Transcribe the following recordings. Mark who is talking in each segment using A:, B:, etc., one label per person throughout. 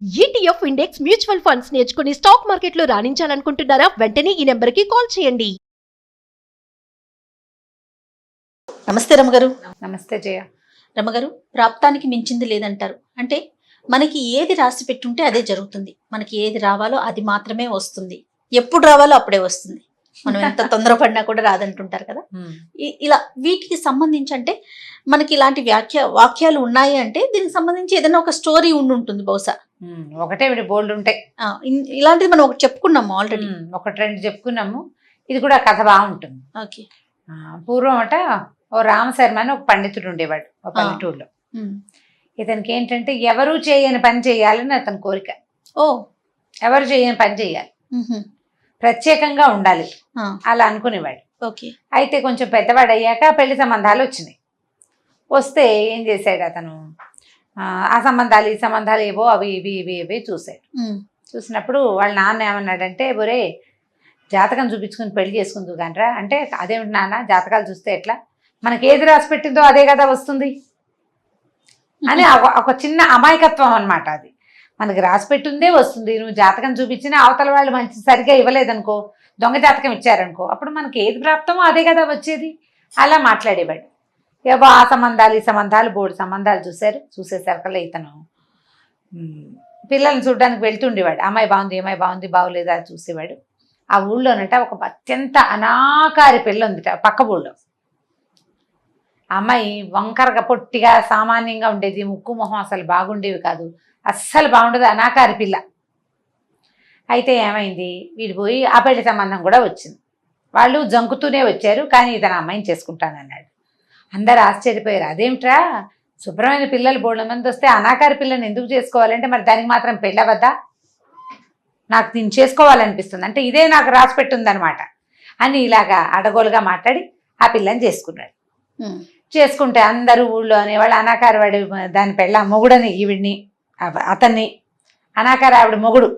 A: ETF index mutual funds నేర్చుకుని stock మార్కెట్లో రాణించాలనుకుంటున్నారా? వెంటనే ఈ నెంబర్కి కాల్ చేయండి.
B: నమస్తే రమగారు.
C: నమస్తే జయ.
B: రమగారు, ప్రాప్తానికి మించింది లేదంటారు. అంటే మనకి ఏది రాసి పెట్టుంటే అదే జరుగుతుంది. మనకి ఏది రావాలో అది మాత్రమే వస్తుంది. ఎప్పుడు రావాలో అప్పుడే వస్తుంది. మనం ఎంత తొందరపడినా కూడా రాదంటుంటారు కదా. ఇలా వీటికి సంబంధించి అంటే మనకి ఇలాంటి వాక్యాలు ఉన్నాయి అంటే దీనికి సంబంధించి ఏదైనా ఒక స్టోరీ ఉంటుంది బహుశా.
C: ఒకటే బోల్డ్ ఉంటాయి.
B: ఇలాంటిది మనం ఒకటి చెప్పుకున్నాము ఆల్రెడీ,
C: ఒకటి రెండు చెప్పుకున్నాము. ఇది కూడా కథ బాగుంటుంది.
B: ఓకే.
C: పూర్వం అట ఓ రామశర్మ అని ఒక పండితుడు ఉండేవాడు ఒక పల్లెటూరులో. ఇతనికి ఏంటంటే ఎవరు చేయని పని చేయాలని అతని కోరిక. ఎవరు చేయని పని చేయాలి, ప్రత్యేకంగా ఉండాలి అలా అనుకునేవాడు.
B: ఓకే.
C: అయితే కొంచెం పెద్దవాడు అయ్యాక పెళ్లి సంబంధాలు వచ్చినాయి. వస్తే ఏం చేశాడు అతను, ఆ సంబంధాలు ఈ సంబంధాలు ఏవో అవి ఇవి ఇవి ఇవి చూశాడు. చూసినప్పుడు వాళ్ళ నాన్న ఏమన్నాడంటే, బొరే జాతకం చూపించుకుని పెళ్లి చేసుకుందు కానరా అంటే, అదేమిటి నాన్న జాతకాలు చూస్తే ఎట్లా, మనకి ఏది రాసి పెట్టిందో అదే కదా వస్తుంది అని ఒక చిన్న అమాయకత్వం అనమాట. అది మనకి రాసి పెట్టిందే వస్తుంది. నువ్వు జాతకం చూపించినా అవతల వాళ్ళు మంచి సరిగ్గా ఇవ్వలేదనుకో, దొంగ జాతకం ఇచ్చారనుకో, అప్పుడు మనకి ఏది ప్రాప్తమో అదే కదా వచ్చేది. అలా మాట్లాడేవాడు. ఏవో ఆ సంబంధాలు ఈ సంబంధాలు బోర్డు సంబంధాలు చూసేసరికల్లా ఇతను పిల్లల్ని చూడడానికి వెళ్తుండేవాడు. అమ్మాయి బాగుంది, అమ్మాయి బాగుంది, బాగోలేదా చూసేవాడు. ఆ ఊళ్ళోనట ఒక అత్యంత అనాకారి పిల్ల ఉందిట పక్క ఊళ్ళో. అమ్మాయి వంకరగా పొట్టిగా సామాన్యంగా ఉండేది, ముక్కు మొహం అసలు బాగుండేవి కాదు, అస్సలు బాగుండదు, అనాకారి పిల్ల. అయితే ఏమైంది, వీడు పోయి ఆ పెళ్లి సంబంధం కూడా వచ్చింది. వాళ్ళు జంకుతూనే వచ్చారు, కానీ ఇతను అమ్మాయిని చేసుకుంటానన్నాడు. అందరు ఆశ్చర్యపోయారు. అదేమిట్రా, శుభ్రమైన పిల్లలు బోళ్ళ మంది వస్తే అనాకారి పిల్లని ఎందుకు చేసుకోవాలంటే, మరి దానికి మాత్రం పెళ్ళవద్దా, నాకు దీన్ని చేసుకోవాలనిపిస్తుంది అంటే ఇదే నాకు రాసి పెట్టుందనమాట అని ఇలాగా అడగోలుగా మాట్లాడి ఆ పిల్లని చేసుకున్నాడు. చేసుకుంటే అందరూ ఊళ్ళో అనేవాళ్ళు అనాకారి వాడి దాని పెళ్ళ మొగుడని ఈవిడిని, అతన్ని అనాకారి ఆవిడ మొగుడు.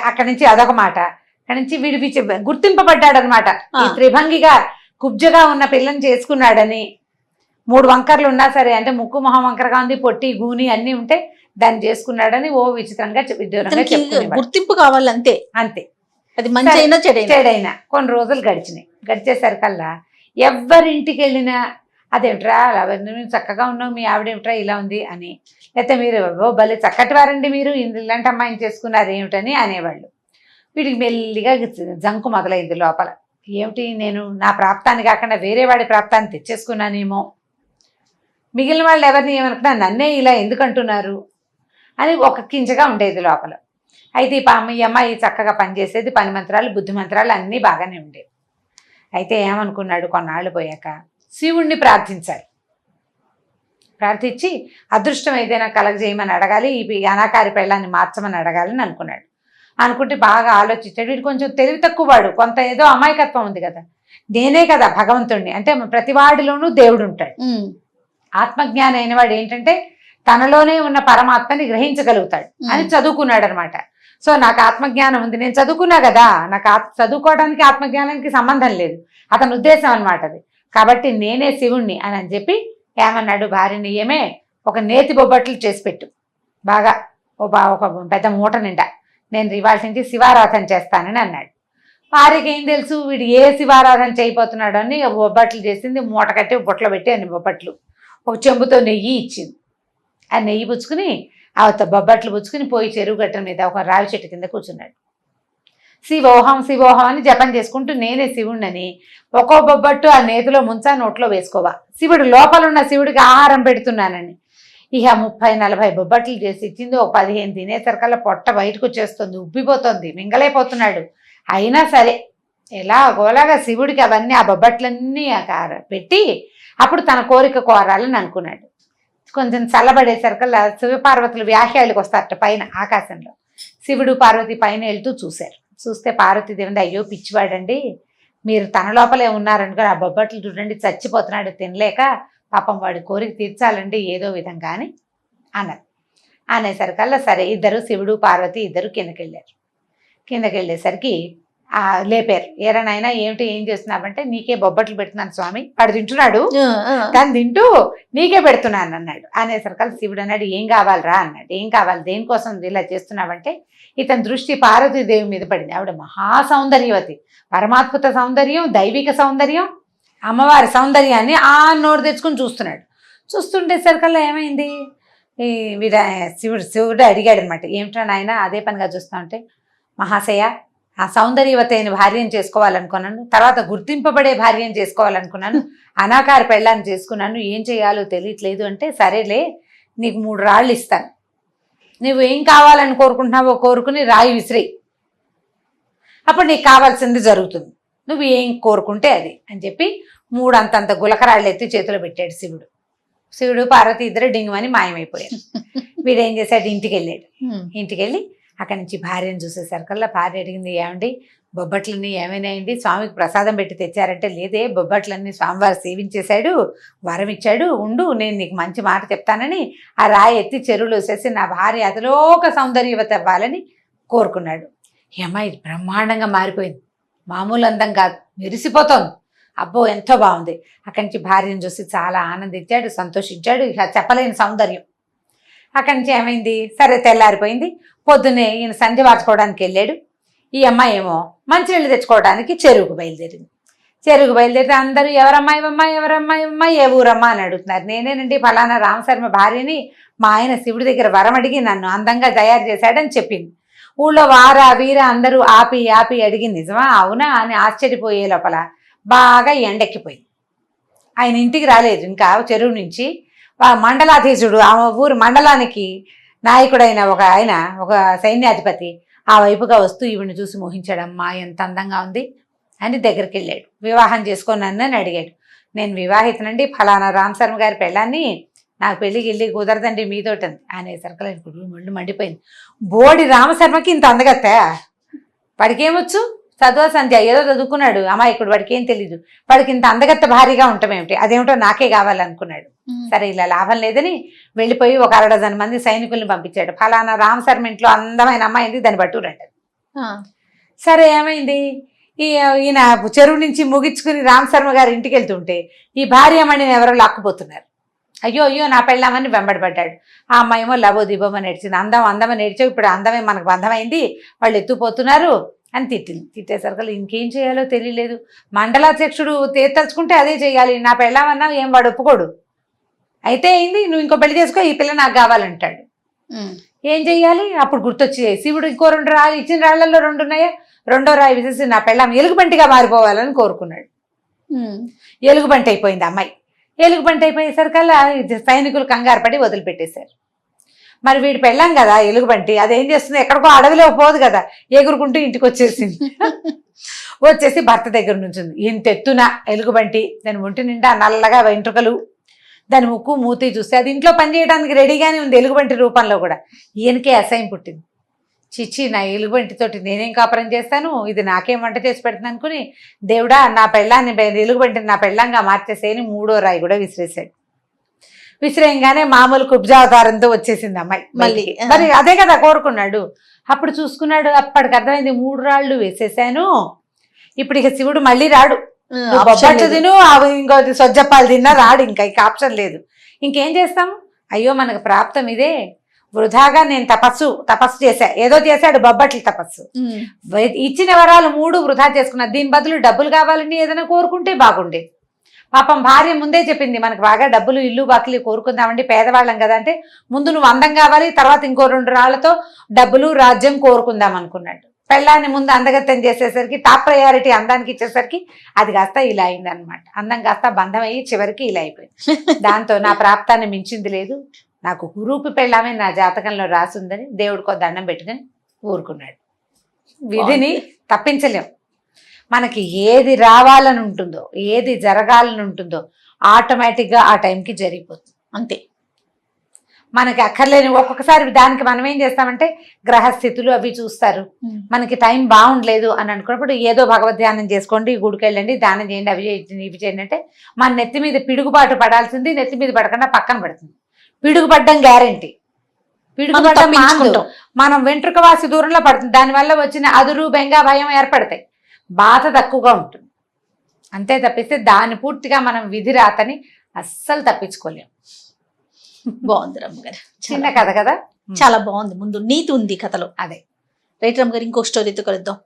C: అక్కడి నుంచి అదొక మాట. అక్కడి నుంచి వీడి గుర్తింపబడ్డాడు అనమాట. ఈ త్రిభంగిగా కుబ్జగా ఉన్న పిల్లని చేసుకున్నాడని. 3 వంకర్లు ఉన్నా సరే, అంటే ముక్కు మొహం వంకరగా ఉంది, పొట్టి గూని అన్ని ఉంటే దాన్ని చేసుకున్నాడని ఓ విచిత్రంగా
B: గుర్తింపు కావాలి. అంతే
C: అంతే.
B: అది మంచి అయినా
C: చెడైనా. కొన్ని రోజులు గడిచేసరికల్లా ఎవరింటికి వెళ్ళినా అదేమిట్రా అలా చక్కగా ఉన్నావు, మీ ఆవిడేమిట్రా ఇలా ఉంది అని, లేకపోతే మీరు భలే చక్కటి వారండి మీరు, ఇలాంటి అమ్మాయిని చేసుకున్నారు ఏమిటని అనేవాళ్ళు. వీడికి మెల్లిగా జంకు మొదలైంది లోపల. ఏమిటి, నేను నా ప్రాప్తాన్ని కాకుండా వేరే వాడి ప్రాప్తాన్ని తెచ్చేసుకున్నానేమో, మిగిలిన వాళ్ళు ఎవరిని ఏమనుకున్నా నన్నే ఇలా ఎందుకంటున్నారు అని ఒక కించగా ఉండేది లోపల. అయితే ఈ అమ్మాయి చక్కగా పనిచేసేది, పని మంత్రాలు బుద్ధి మంత్రాలు అన్నీ బాగానే ఉండేవి. అయితే ఏమనుకున్నాడు, కొన్నాళ్ళు పోయాక శివుణ్ణి ప్రార్థించాలి. ప్రార్థించి అదృష్టం ఏదైనా కలగజేయమని అడగాలి, ఈ అనాకారి పెళ్ళాన్ని మార్చమని అడగాలని అనుకున్నాడు. అనుకుంటే బాగా ఆలోచించాడు. వీడు కొంచెం తెలివి తక్కువ వాడు, కొంత ఏదో అమాయకత్వం ఉంది కదా, నేనే కదా భగవంతుణ్ణి, అంటే ప్రతి వాడిలోనూ దేవుడు ఉంటాడు. ఆత్మజ్ఞానం అయిన వాడు ఏంటంటే తనలోనే ఉన్న పరమాత్మని గ్రహించగలుగుతాడు అని చదువుకున్నాడు అనమాట. సో నాకు ఆత్మజ్ఞానం ఉంది, నేను చదువుకున్నా కదా, నాకు చదువుకోవడానికి ఆత్మజ్ఞానానికి సంబంధం లేదు, అతని ఉద్దేశం అనమాట అది. కాబట్టి నేనే శివుణ్ణి అని చెప్పి ఏమన్నాడు, భార్యని ఏమే ఒక నేతి బొబ్బట్లు చేసి పెట్టు, బాగా ఒక పెద్ద మూట నిండా, నేను ఇవాళ నుంచి శివారాధన చేస్తానని అన్నాడు. భార్యకి ఏం తెలుసు వీడు ఏ శివారాధన చేయబోతున్నాడు అని బొబ్బట్లు చేసింది, మూట కట్టి బొట్లో పెట్టి అన్ని బొబ్బట్లు, ఒక చెంబుతో నెయ్యి ఇచ్చింది. ఆ నెయ్యి పుచ్చుకుని ఆ బొబ్బట్లు పుచ్చుకుని పోయి చెరువు గట్ట మీద ఒక రావి చెట్టు కింద కూర్చున్నాడు. శివోహం శివోహం అని జపం చేసుకుంటూ నేనే శివుణ్ణని ఒక్కో బొబ్బట్టు ఆ నేతిలో ముంచా, నోట్లో వేసుకోవా, శివుడు లోపల ఉన్న శివుడికి ఆహారం పెడుతున్నానని. ఇక 30-40 బొబ్బట్లు చేసి ఇచ్చింది. ఒక 15 తినేసరికల్లా పొట్ట బయటకు వచ్చేస్తుంది, ఉబ్బిపోతుంది, మింగలైపోతున్నాడు. అయినా సరే ఎలా గోలాగా శివుడికి అవన్నీ ఆ బొబ్బట్లన్నీ పెట్టి అప్పుడు తన కోరిక కోరాలని అనుకున్నాడు. కొంచెం చల్లబడేసరికల్లా శివపార్వతులు వ్యాఖ్యాలకు వస్తారట పైన ఆకాశంలో. శివుడు పార్వతి పైన వెళ్తూ చూశారు. చూస్తే పార్వతీదేవి, అయ్యో పిచ్చివాడండి, మీరు తన లోపలే ఉన్నారనుకో, ఆ బొబ్బట్లు చూడండి చచ్చిపోతున్నాడు తినలేక, పాపం వాడి కోరిక తీర్చాలండి ఏదో విధంగా అని అన్నారు. అనేసరికల్లా సరే ఇద్దరు శివుడు పార్వతి ఇద్దరు కిందకెళ్ళారు. కిందకెళ్ళేసరికి లేపారు. ఏరనైనా ఏమిటి ఏం చేస్తున్నావంటే నీకే బొబ్బట్లు పెడుతున్నాను స్వామి, వాడు తింటున్నాడు, తను తింటూ నీకే పెడుతున్నాను అన్నాడు. అనేసరికి శివుడు అన్నాడు ఏం కావాలరా అన్నాడు. ఏం కావాలి, దేనికోసం ఇలా చేస్తున్నావంటే ఇతని దృష్టి పార్వతీదేవి మీద పడింది. ఆవిడ మహా సౌందర్యవతి, పరమాత్మత సౌందర్యం, దైవిక సౌందర్యం, అమ్మవారి సౌందర్యాన్ని ఆ నోరు తెచ్చుకుని చూస్తున్నాడు. చూస్తుండేసరికల్లా ఏమైంది, ఈ శివుడు అడిగాడు అనమాట, ఏమిటా నాయన అదే పనిగా చూస్తా ఉంటే, మహాశయ ఆ సౌందర్యవతి అయిన భార్యను చేసుకోవాలనుకున్నాను, తర్వాత గుర్తింపబడే భార్యను చేసుకోవాలనుకున్నాను, అనాకార పెళ్ళాన్ని చేసుకున్నాను, ఏం చేయాలో తెలియట్లేదు అంటే, సరేలే నీకు 3 రాళ్ళు ఇస్తాను, నువ్వు ఏం కావాలని కోరుకుంటున్నావో కోరుకుని రాయి విసిరేయి, అప్పుడు నీకు కావాల్సింది జరుగుతుంది, నువ్వు ఏం కోరుకుంటే అది అని చెప్పి 3 అంతంత గులకరాళ్ళు ఎత్తి చేతిలో పెట్టాడు శివుడు. శివుడు పార్వతి ఇద్దరు డింగుమని మాయమైపోయాడు. వీడేం చేశాడు, ఇంటికి వెళ్ళాడు. ఇంటికి వెళ్ళి అక్కడి నుంచి భార్యను చూసేసరికల్లా భార్య అడిగింది, ఏమండి బొబ్బట్లన్నీ ఏమైనాయండి, స్వామికి ప్రసాదం పెట్టి తెచ్చారంటే, లేదే బొబ్బట్లన్నీ స్వామివారు సేవించేశాడు, వరం ఇచ్చాడు, ఉండు నేను నీకు మంచి మాట చెప్తానని ఆ రాయి ఎత్తి చెరువులో వేసేసి నా భార్య అతిలోక సౌందర్యవతి అవ్వాలని కోరుకున్నాడు. ఈ అమ్మాయి బ్రహ్మాండంగా మారిపోయింది, మామూలు అందం కాదు, మెరిసిపోతోంది. అబ్బో ఎంతో బాగుంది. అక్కడి నుంచి భార్యను చూసి చాలా ఆనందించాడు, సంతోషించాడు, ఇక చెప్పలేని సౌందర్యం. అక్కడి నుంచి ఏమైంది, సరే తెల్లారిపోయింది. పొద్దున్నే ఈయన సంధ్య వార్చుకోవడానికి వెళ్ళాడు. ఈ అమ్మాయి ఏమో మంచినీళ్ళు తెచ్చుకోవడానికి చెరువుకు బయలుదేరింది. చెరువుకు బయలుదేరితే అందరూ ఎవరమ్మాయి ఎవరమ్మాయి ఏ ఊరమ్మా అని అడుగుతున్నారు. నేనేనండి ఫలానా రామశర్మ భార్యని, మా ఆయన శివుడి దగ్గర వరం అడిగి నన్ను అందంగా తయారు చేశాడని చెప్పింది. ఊళ్ళో వారా వీర అందరూ ఆపి ఆపి అడిగి నిజమా అవునా అని ఆశ్చర్యపోయే లోపల బాగా ఎండెక్కిపోయింది. ఆయన ఇంటికి రాలేదు ఇంకా చెరువు నుంచి. మండలాధీశుడు ఆ ఊరు మండలానికి నాయకుడైన ఒక సైన్యాధిపతి ఆ వైపుగా వస్తూ ఈవిని చూసి మోహించాడమ్మా ఎంత అందంగా ఉంది అని దగ్గరికి వెళ్ళాడు. వివాహం చేసుకోనన్ను అని అడిగాడు. నేను వివాహితనండి, ఫలానా రామశర్మ గారి పెళ్ళాన్ని, నాకు పెళ్ళికి వెళ్ళి కుదరదండి మీతోటంది అనేసరికి గురువు మండు మండిపోయింది. బోడి రామశర్మకి ఇంత అందగత్తా, వాడికేమొచ్చు, చదువు సంధ్య ఏదో చదువుకున్నాడు అమాయకుడు, వాడికి ఏం తెలీదు, వాడికి ఇంత అందగత్త భారీగా ఉంటామేమిటి, అదేమిటో నాకే కావాలనుకున్నాడు. సరే ఇలా లాభం లేదని వెళ్ళిపోయి ఒక 1 డజన్ మంది సైనికుల్ని పంపించాడు. ఫలానా రామశర్మ ఇంట్లో అందమైన అమ్మాయింది, దాన్ని పట్టుకురండి. సరే ఏమైంది, ఈయన చెరువు నుంచి ముగించుకుని రామశర్మ గారి ఇంటికి వెళ్తుంటే ఈ భార్యమణిని ఎవరో లాక్కుపోతున్నారు. అయ్యో అయ్యో నా పెళ్ళామని వెంబడిపడ్డాడు. ఆ అమ్మాయేమో లబో దిబోమని ఏడ్చింది. అందమని ఏడ్చావు, ఇప్పుడు అందమే మనకు బంధమైంది, వాళ్ళు ఎత్తుపోతున్నారు అని తిట్టింది. తిట్టేసరికి ఇంకేం చేయాలో తెలియలేదు. మండలాధ్యక్షుడు తలుచుకుంటే అదే చేయాలి, నా పెళ్ళామన్నా ఏం వాడు ఒప్పుకోడు. అయితే అయింది, నువ్వు ఇంకో పెళ్లి చేసుకో, ఈ పిల్ల నాకు కావాలంటాడు. ఏం చెయ్యాలి, అప్పుడు గుర్తొచ్చి శివుడు ఇంకో 2 రాళ్ళు ఇచ్చిన రాళ్లలో 2 ఉన్నాయా, 2వ రాయి విసేసి నా పెళ్ళాం ఎలుగుబంటిగా మారిపోవాలని కోరుకున్నాడు. ఎలుగుబంటి అయిపోయింది అమ్మాయి. ఎలుగుబంటి అయిపోయేసరికల్లా సైనికులు కంగారు పడి వదిలిపెట్టేశారు. మరి వీడి పెళ్ళాం కదా ఎలుగుబంటి, అదేం చేస్తుంది, ఎక్కడికో అడవిలో పోదు కదా, ఎగురుకుంటూ ఇంటికి వచ్చేసింది. వచ్చేసి భర్త దగ్గర నుంచింది. ఇంత ఎత్తున ఎలుగుబంటి, దాని ఒంటి నిండా నల్లగా వెంట్రుకలు, దాని ముక్కు మూతి చూస్తే అది ఇంట్లో పనిచేయడానికి రెడీగానే ఉంది ఎలుగుబంటి రూపంలో కూడా. ఈయనకే అసహ్యం పుట్టింది. చిచ్చి నా ఎలుగుబంటితోటి నేనేం కాపురం చేస్తాను, ఇది నాకేం వంట చేసి పెడుతుంది అనుకుని, దేవుడా నా పెళ్ళాన్ని ఎలుగుబంటిని నా పెళ్ళంగా మార్చేసేయని 3వ రాయి కూడా విసిరేశాడు. విసిరేయంగానే మామూలు కుబ్జావతారంతో వచ్చేసింది అమ్మాయి మళ్ళీ. మరి అదే కదా కోరుకున్నాడు. అప్పుడు చూసుకున్నాడు, అప్పటికి అర్థమైంది 3 రాళ్ళు వేసేసాను, ఇప్పుడు ఇక శివుడు మళ్ళీ రాడు, బొబ్బట్లు తిను ఇంకోటి సొజ్జప్పాలు తిన్నా రాడు, ఇంకా ఆప్షన్ లేదు. ఇంకేం చేస్తాము, అయ్యో మనకు ప్రాప్తం ఇదే, వృధాగా నేను తపస్సు చేశా, ఏదో చేశాడు బొబ్బట్లు తపస్సు, ఇచ్చిన వరాలు 3 వృధా చేసుకున్నా, దీని బదులు డబ్బులు కావాలని ఏదైనా కోరుకుంటే బాగుండేది. పాపం భార్య ముందే చెప్పింది, మనకు బాగా డబ్బులు ఇల్లు బాకిలి కోరుకుందామండి, పేదవాళ్ళం కదా అంటే, ముందు నువ్వు అందం కావాలి, తర్వాత ఇంకో 2 రాళ్లతో డబ్బులు రాజ్యం కోరుకుందాం అనుకున్నాడు. పెళ్ళాన్ని ముందు అందగత్తం చేసేసరికి టాప్ ప్రయారిటీ అందానికి ఇచ్చేసరికి అది కాస్త ఇలా అయింది అనమాట. అందం కాస్త బంధం అయ్యి చివరికి ఇలా అయిపోయింది. దాంతో నా ప్రాప్తాన్ని మించింది లేదు, నాకు రూపి పెళ్ళామే నా జాతకంలో రాసుందని దేవుడికో దండం పెట్టుకుని ఊరుకున్నాడు. విధిని తప్పించలేం. మనకి ఏది రావాలని ఉంటుందో, ఏది జరగాలని ఉంటుందో ఆటోమేటిక్గా ఆ టైంకి జరిగిపోతుంది అంతే. మనకి అక్కర్లేని ఒక్కొక్కసారి దానికి మనం ఏం చేస్తామంటే గ్రహస్థితులు అవి చూస్తారు, మనకి టైం బాగుండలేదు అని అనుకున్నప్పుడు ఏదో భగవద్ ధ్యానం చేసుకోండి, గుడికి వెళ్ళండి, దానం చేయండి, అవి చేయండి, ఇవి చేయండి అంటే మన నెత్తి మీద పిడుగుబాటు పడాల్సింది నెత్తి మీద పడకుండా పక్కన పడుతుంది. పిడుగుపడ్డం గ్యారంటీ, పిడుగుపడ్డం మనం వెంట్రుక వాసి దూరంలో పడుతుంది, దానివల్ల వచ్చిన అదురు బెంగ భయం ఏర్పడతాయి. బాధ తక్కువగా ఉంటుంది. అంతే తప్పిస్తే దాన్ని పూర్తిగా మనం విధి రాతని అస్సలు తప్పించుకోలేం.
B: బాగుంది రమ్మగారు,
C: చిన్న కథ కదా,
B: చాలా బాగుంది. ముందు నీతి ఉంది కథలో.
C: అదే.
B: రైట్ రమ్మగారు, ఇంకో స్టోరీతో కలుద్దాం.